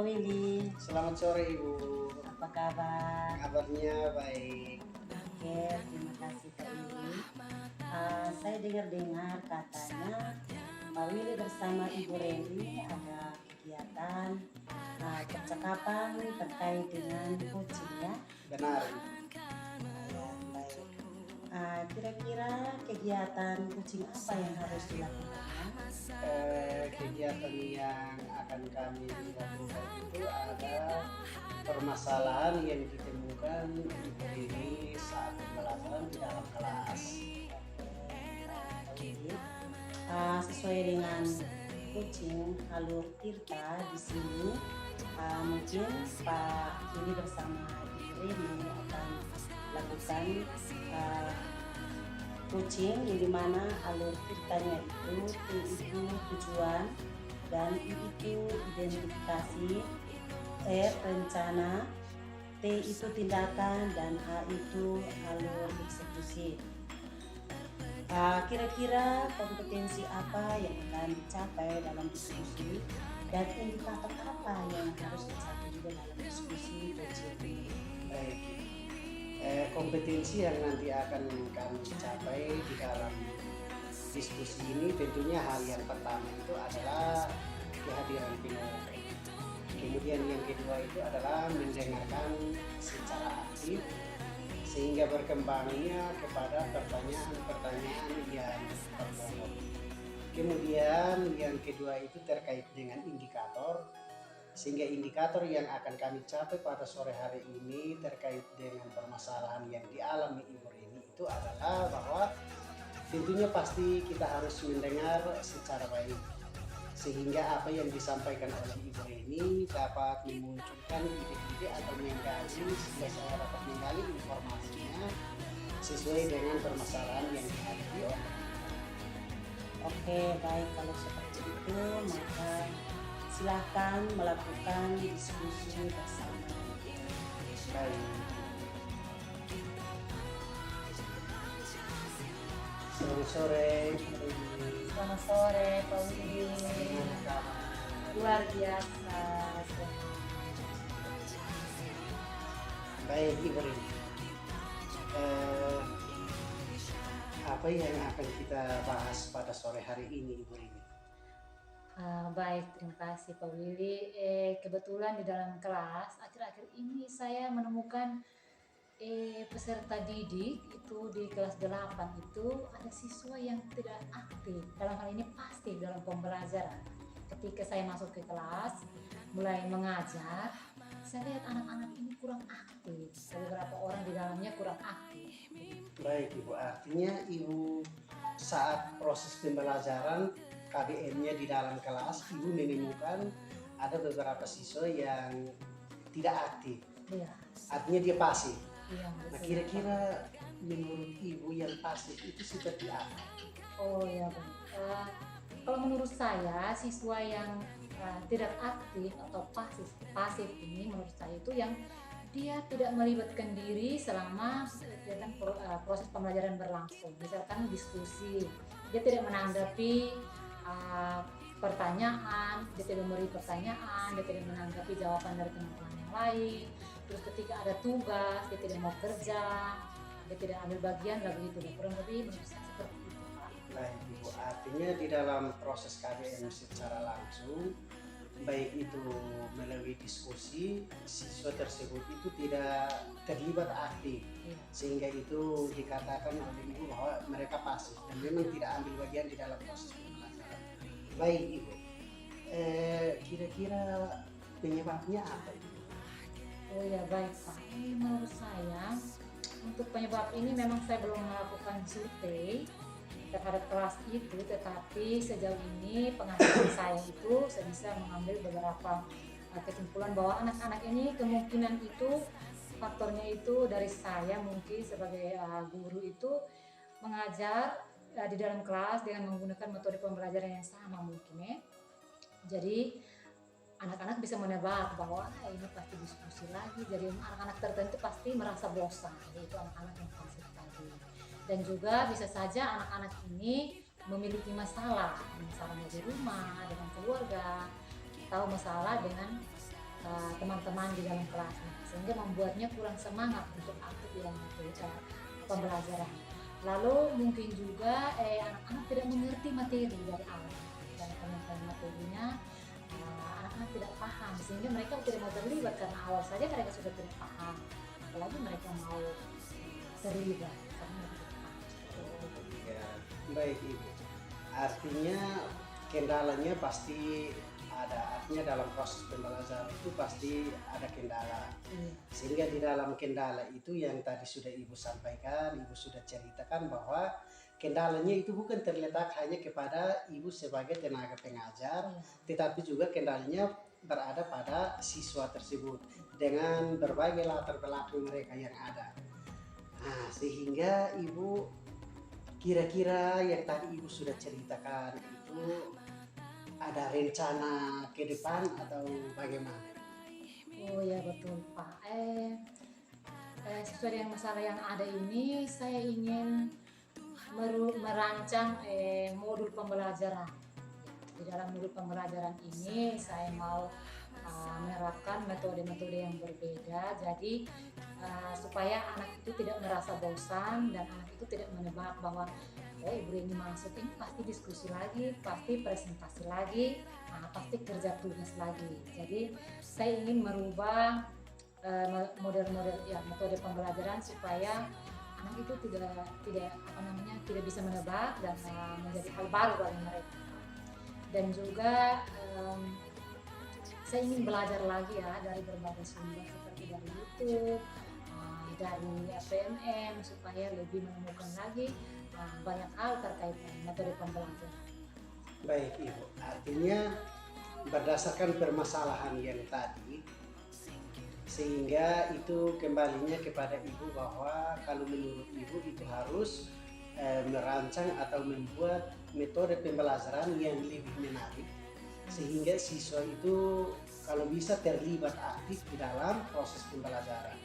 Willy. Selamat sore Ibu. Apa kabar? Kabarnya baik. Oke, terima kasih Pak Willy. Saya dengar-dengar katanya Pak Willy bersama Ibu Reni ada kegiatan percakapan terkait dengan kucing ya. Benar. Ya, baik. Kira-kira kegiatan kucing apa yang harus dilakukan? Kegiatan yang akan kami lakukan itu ada permasalahan yang ditemukan Ibu Reni saat pembelajaran di dalam kelas. Pak Willy, sesuai dengan kucing alur Tirta di sini, mungkin Pak Willy bersama Ibu Reni akan lakukan kucing yang dimana alur Tirtanya itu T itu tujuan dan I itu identifikasi, R rencana, T itu tindakan, dan A itu alur eksekusi. Kira-kira kompetensi apa yang akan dicapai dalam diskusi dan indikator apa yang harus dicapai juga dalam diskusi kucing? Baik. Kompetensi yang nanti akan kami capai di dalam diskusi ini tentunya hal yang pertama itu adalah kehadiran penonton. Kemudian yang kedua itu adalah mendengarkan secara aktif sehingga berkembangnya kepada pertanyaan-pertanyaan yang terpokok. Kemudian yang kedua itu terkait dengan indikator, sehingga indikator yang akan kami capai pada sore hari ini terkait dengan permasalahan yang dialami Ibu Reni itu adalah bahwa tentunya pasti kita harus mendengar secara baik, sehingga apa yang disampaikan oleh Ibu Reni dapat memunculkan ide-ide atau menggali, sehingga saya dapat menggali informasinya sesuai dengan permasalahan yang dihadapi oleh Oke, baik, kalau seperti itu maka silakan melakukan diskusi bersama. baik. Selamat sore, Selamat sore Pak Willy. Luar biasa. baik Ibu Reni. Apa yang akan kita bahas pada sore hari ini Ibu Reni? Baik, terima kasih Pak Willy. Kebetulan di dalam kelas akhir-akhir ini saya menemukan peserta didik itu di kelas 8 itu ada siswa yang tidak aktif. Dalam hal ini pasti dalam pembelajaran. Ketika saya masuk ke kelas, mulai mengajar, saya lihat anak-anak ini kurang aktif. Beberapa orang di dalamnya kurang aktif. Baik Ibu, artinya Ibu saat proses pembelajaran KBM-nya di dalam kelas, Ibu menemukan ada beberapa siswa yang tidak aktif, Iya, artinya dia pasif. iya. Nah Betul. kira-kira menurut Ibu yang pasif itu seperti apa? Oh ya, baik. Kalau menurut saya siswa yang tidak aktif atau pasif ini menurut saya itu yang dia tidak melibatkan diri selama kegiatan proses pembelajaran berlangsung. Misalkan diskusi, dia tidak menanggapi pertanyaan, dia tidak memberi pertanyaan, dia tidak menanggapi jawaban dari teman-teman yang lain. Terus ketika ada tugas, dia tidak mau kerja, dia tidak ambil bagian, lalu itu kurang lebih menurut saya seperti itu, Pak. Baik Ibu, artinya di dalam proses KBM secara langsung, baik itu melalui diskusi, siswa tersebut itu tidak terlibat aktif, Iya. sehingga itu dikatakan oleh Ibu bahwa mereka pasif dan memang tidak ambil bagian di dalam proses pembelajaran. Baik Ibu, kira-kira penyebabnya apa Ibu? Oh ya, baik Pak. Ini menurut saya untuk penyebab ini memang saya belum melakukan survei terhadap kelas itu, tetapi sejauh ini pengamatan saya itu saya bisa mengambil beberapa kesimpulan bahwa anak-anak ini kemungkinan itu faktornya itu dari saya mungkin sebagai guru itu mengajar di dalam kelas dengan menggunakan metode pembelajaran yang sama mungkin ya. Jadi anak-anak bisa menebak bahwa ini pasti diskusi lagi, jadi anak-anak tertentu pasti merasa bosan, yaitu anak-anak yang pasif tadi. Dan juga bisa saja anak-anak ini memiliki masalahnya di rumah, dengan keluarga, atau masalah dengan teman-teman di dalam kelasnya, sehingga membuatnya kurang semangat untuk aktif di dalam pembelajaran. Lalu mungkin juga anak-anak tidak mengerti materi dari awal, dan penyampaian materinya anak-anak tidak paham, sehingga mereka tidak mau terlibat karena awal saja mereka sudah tidak paham, apalagi mereka mau terlibat karena mereka tidak paham. Ya, baik Ibu. Artinya kendalanya pasti ada, artinya dalam proses pembelajaran itu pasti ada kendala. Sehingga di dalam kendala itu yang tadi sudah Ibu sampaikan, Ibu sudah ceritakan bahwa kendalanya itu bukan terletak hanya kepada Ibu sebagai tenaga pengajar, tetapi juga kendalanya berada pada siswa tersebut dengan berbagai latar belakang mereka yang ada. Nah, sehingga Ibu kira-kira yang tadi Ibu sudah ceritakan itu ada rencana ke depan atau bagaimana? Oh ya betul Pak. Sesuai dengan masalah yang ada ini, saya ingin merancang modul pembelajaran. Di dalam modul pembelajaran ini saya mau menerapkan metode-metode yang berbeda. Jadi supaya anak itu tidak merasa bosan dan anak itu tidak menebak bahwa ibu ini masuk ini pasti diskusi lagi, pasti presentasi lagi, pasti kerja tugas lagi. Jadi saya ingin merubah model-model metode pembelajaran supaya anak itu tidak bisa menebak dan menjadi hal baru bagi mereka. Dan juga saya ingin belajar lagi ya dari berbagai sumber seperti dari YouTube, dari PMM, supaya lebih menemukan lagi banyak hal terkait metode pembelajaran. Baik Ibu, artinya berdasarkan permasalahan yang tadi, sehingga itu kembalinya kepada Ibu bahwa kalau menurut Ibu itu harus merancang atau membuat metode pembelajaran yang lebih menarik, sehingga siswa itu kalau bisa terlibat aktif di dalam proses pembelajaran.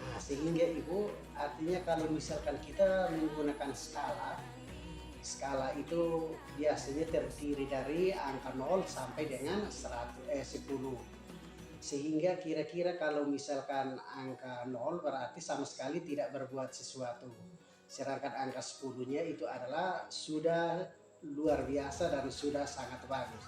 Nah, sehingga Ibu artinya kalau misalkan kita menggunakan skala itu biasanya terdiri dari angka 0 sampai dengan 10. Sehingga kira-kira kalau misalkan angka 0 berarti sama sekali tidak berbuat sesuatu. Sedangkan angka 10-nya itu adalah sudah luar biasa dan sudah sangat bagus.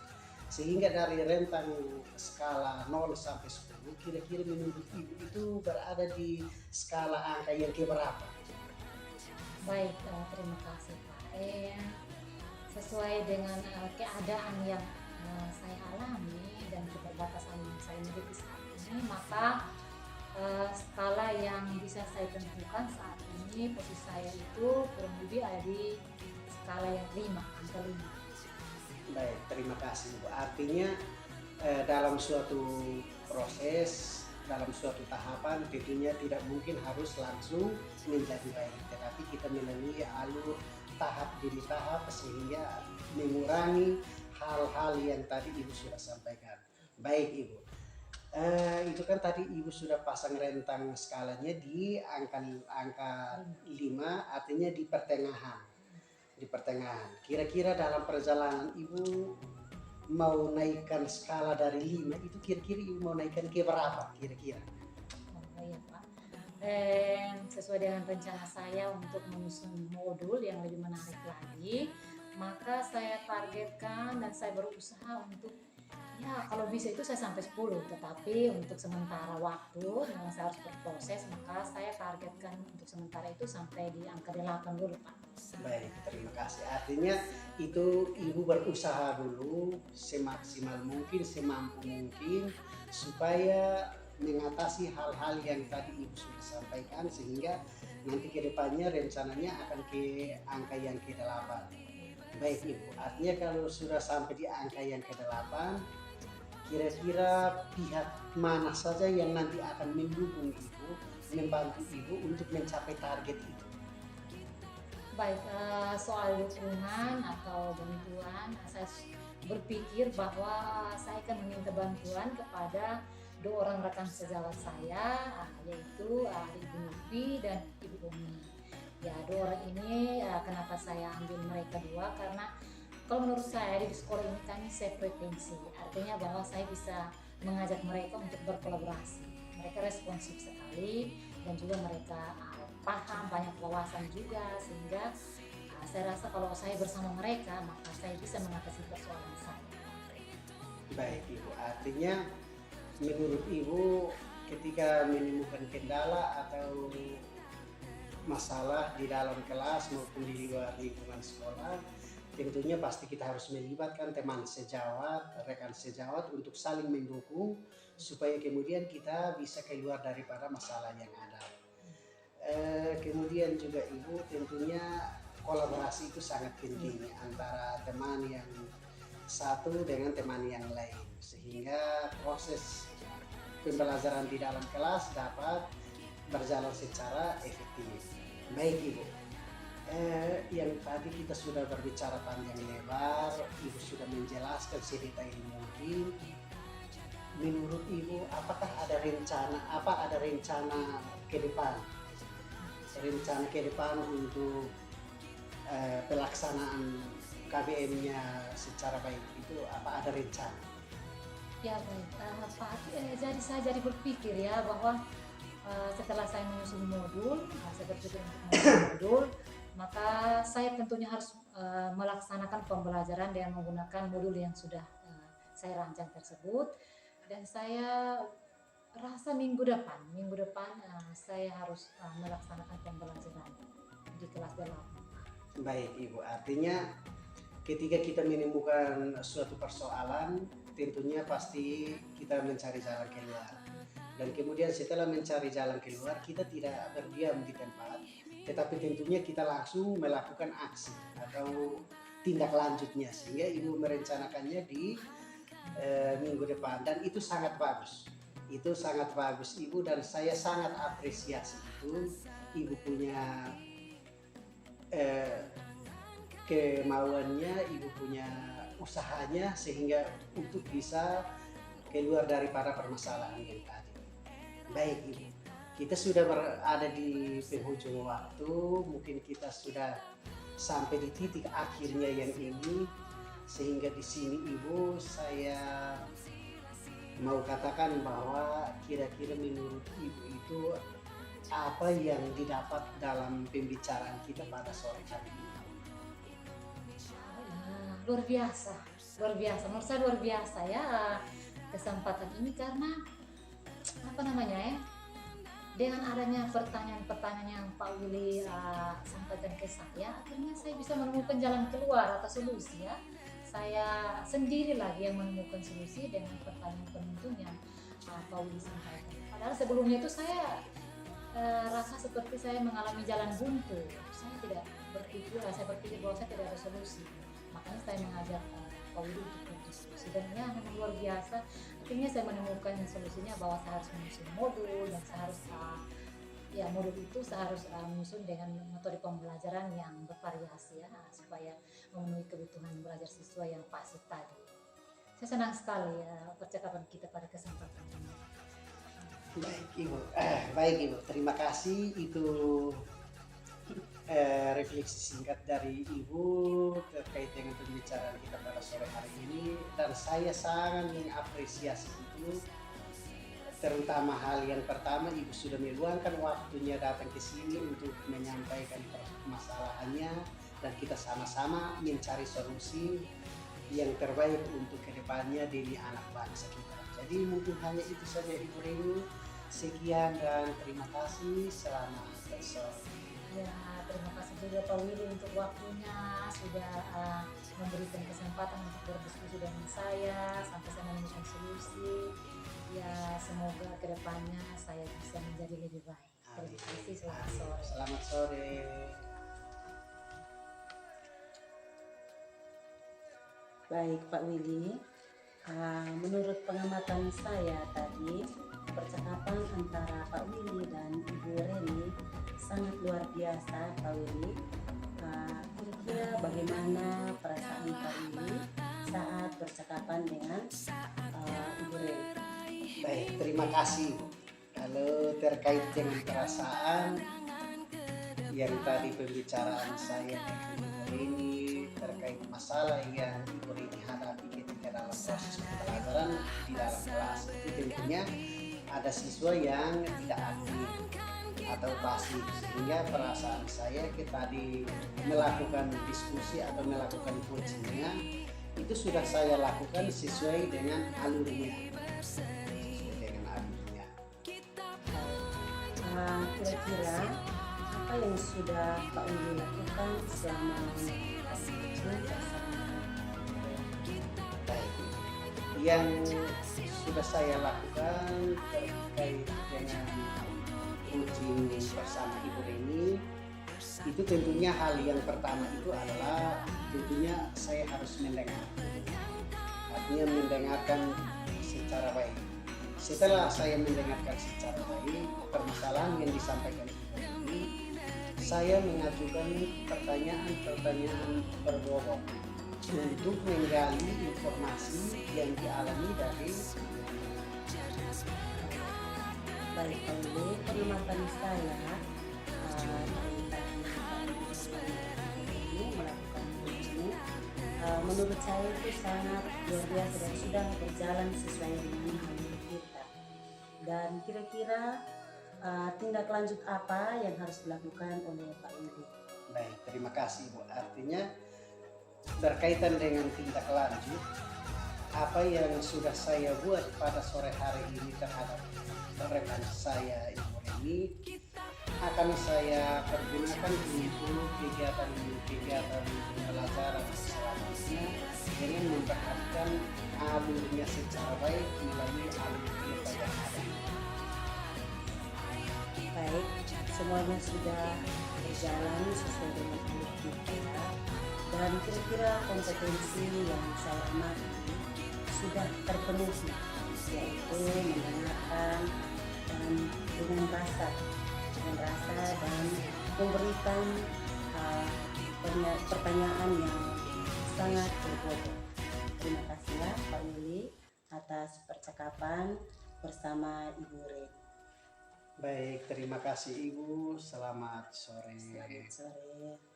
Sehingga dari rentang skala 0 sampai 10 kira-kira menurut Ibu itu berada di skala angka yang keberapa? Baik, terima kasih Pak. Sesuai dengan keadaan yang saya alami dan keterbatasan yang saya miliki saat ini, maka skala yang bisa saya tentukan saat ini posisi saya itu kurang lebih ada di skala yang 5, angka 5. Baik, terima kasih Bu. Artinya dalam suatu proses, dalam suatu tahapan tentunya tidak mungkin harus langsung menjadi baik, tetapi kita melalui alur tahap demi tahap sehingga mengurangi hal-hal yang tadi Ibu sudah sampaikan. Baik Ibu, itu kan tadi Ibu sudah pasang rentang skalanya di angka 5, artinya di pertengahan. Kira-kira dalam perjalanan Ibu mau naikkan skala dari 5 itu kira-kira Ibu mau naikkan ke berapa kira-kira? Oh iya Pak. Sesuai dengan rencana saya untuk menyusun modul yang lebih menarik lagi, maka saya targetkan dan saya berusaha untuk kalau bisa itu saya sampai 10, tetapi untuk sementara waktu memang saya harus berproses, maka saya targetkan untuk sementara itu sampai di angka 8 dulu Pak. Baik, terima kasih. Artinya itu Ibu berusaha dulu semaksimal mungkin, semampu mungkin supaya mengatasi hal-hal yang tadi Ibu sudah sampaikan, sehingga nanti ke depannya rencananya akan ke angka yang ke-8. Baik Ibu, artinya kalau sudah sampai di angka yang ke-8, kira-kira pihak mana saja yang nanti akan mendukung Ibu, membantu Ibu untuk mencapai target itu? Baik, soal dukungan atau bantuan, saya berpikir bahwa saya akan meminta bantuan kepada 2 orang rekan sejawat saya, yaitu Ibu Nufi dan Ibu Umi. Ya, 2 orang ini kenapa saya ambil mereka 2, karena kalau menurut saya di sekolah ini kami sefrekuensi, artinya bahwa saya bisa mengajak mereka untuk berkolaborasi. Mereka responsif sekali dan juga mereka paham, banyak wawasan juga, sehingga saya rasa kalau saya bersama mereka maka saya bisa mengatasi persoalan saya. Baik Ibu, artinya menurut Ibu ketika menemukan kendala atau masalah di dalam kelas maupun di luar lingkungan sekolah, tentunya pasti kita harus melibatkan teman sejawat, rekan sejawat untuk saling mendukung supaya kemudian kita bisa keluar daripada masalah yang ada. Kemudian juga Ibu, tentunya kolaborasi itu sangat penting antara teman yang satu dengan teman yang lain, sehingga proses pembelajaran di dalam kelas dapat berjalan secara efektif. Baik Ibu, yang tadi kita sudah berbicara panjang lebar, Ibu sudah menjelaskan sedetail mungkin. Menurut Ibu, apakah ada rencana ke depan? Rencana ke depan untuk pelaksanaan KBM-nya secara baik itu apa ada rencana? Ya baik, Pak Ati, jadi berpikir ya bahwa setelah saya menyusun modul, saya berpikir untuk menyusun modul, maka saya tentunya harus melaksanakan pembelajaran dengan menggunakan modul yang sudah saya rancang tersebut. Dan saya rasa minggu depan saya harus melaksanakan pembelajaran di kelas 8. Baik Ibu, artinya ketika kita menemukan suatu persoalan, tentunya pasti kita mencari jalan keluar. Dan kemudian setelah mencari jalan keluar, kita tidak berdiam di tempat, tetapi tentunya kita langsung melakukan aksi atau tindak lanjutnya, sehingga Ibu merencanakannya di minggu depan, dan itu sangat bagus. Itu sangat bagus Ibu, dan saya sangat apresiasi itu. Ibu punya kemauannya, Ibu punya usahanya sehingga untuk bisa keluar daripada permasalahan yang tadi. Baik Ibu, kita sudah berada di penghujung waktu, mungkin kita sudah sampai di titik akhirnya yang ini, sehingga di sini Ibu saya mau katakan bahwa kira-kira menurut Ibu itu apa yang didapat dalam pembicaraan kita pada sore hari ini? Luar biasa, menurut saya luar biasa ya kesempatan ini, karena dengan adanya pertanyaan-pertanyaan yang Pak Willy sampaikan ke saya, akhirnya saya bisa menemukan jalan keluar atau solusi ya. Saya sendiri lagi yang menemukan solusi dengan pertanyaan penuntun yang Pak Willy sampaikan. Padahal sebelumnya itu saya rasa seperti saya mengalami jalan buntu. Saya berpikir bahwa saya tidak ada solusi. Makanya saya mengajak Pak Willy untuk berdiskusi, dan ya memang luar biasa. Akhirnya saya menemukan solusinya bahwa saya harus menyusun modul, dan saya harus modul itu saya harus menyusun dengan metode pembelajaran yang bervariasi ya, supaya memenuhi kebutuhan belajar siswa yang pasti tadi. Saya senang sekali ya percakapan kita pada kesempatan ini. Baik Ibu, terima kasih. Itu refleksi singkat dari Ibu terkait dengan pembicaraan kita pada sore hari ini, dan saya sangat mengapresiasi itu, terutama hal yang pertama, Ibu sudah meluangkan waktunya datang ke sini untuk menyampaikan permasalahannya, dan kita sama-sama mencari solusi yang terbaik untuk kedepannya demi anak bangsa kita. Jadi mungkin hanya itu saja Ibu Reni. Sekian dan terima kasih, selamat sore. Ya, terima kasih juga Pak Willy untuk waktunya, sudah memberikan kesempatan untuk berdiskusi dengan saya sampai saya menemukan solusi. Ya, semoga kedepannya saya bisa menjadi lebih baik. Terima kasih, selamat sore. Selamat sore. Baik Pak Willy, menurut pengamatan saya tadi, percakapan antara Pak Willy dan Ibu Reni sangat luar biasa. Pak Willy, kira-kira bagaimana perasaan Pak Willy saat percakapan dengan Ibu Reni? Baik, terima kasih. Kalau terkait dengan perasaan yang tadi pembicaraan saya dengan Ibu Reni terkait masalah yang Ibu Reni hadapi ketika dalam proses pembelajaran di dalam kelas. Itu tentunya ada siswa yang tidak aktif atau pasif, sehingga perasaan saya kita tadi melakukan diskusi atau melakukan coachingnya itu sudah saya lakukan sesuai dengan alurnya. Kira-kira apa yang sudah Pak Uli lakukan selama komunikasi bersama? Baik. Yang sudah saya lakukan terkait dengan coaching bersama Ibu Reni itu tentunya hal yang pertama itu adalah tentunya saya harus mendengar, artinya mendengarkan secara baik. Setelah saya mendengarkan secara baik permasalahan yang disampaikan Ibu Reni, saya mengajukan pertanyaan-pertanyaan berbobot untuk menggali informasi yang dialami dari Baik Pak Uli, pengamatan saya ini melakukan coaching, menurut saya itu sangat luar biasa dan sudah berjalan sesuai dengan hal kita. Dan kira-kira tindak lanjut apa yang harus dilakukan oleh Pak Uli? Baik, terima kasih Bu. Artinya berkaitan dengan tindak lanjut, apa yang sudah saya buat pada sore hari ini terhadap rekan saya Ibu Reni akan saya pergunakan untuk kegiatan pelajaran selanjutnya dengan memperhatikan alurnya secara baik melalui alur kita yang ada. Baik, semuanya sudah berjalan sesuai dengan alur kita. Dan kira-kira kompetensi yang saya amati sudah terpenuhi, yaitu mendengarkan dan dengan rasa dan memberikan pertanyaan yang sangat berbobot. Terima kasih ya Pak Yuli atas percakapan bersama Ibu Reni. Baik, terima kasih Ibu. Selamat sore. Selamat sore.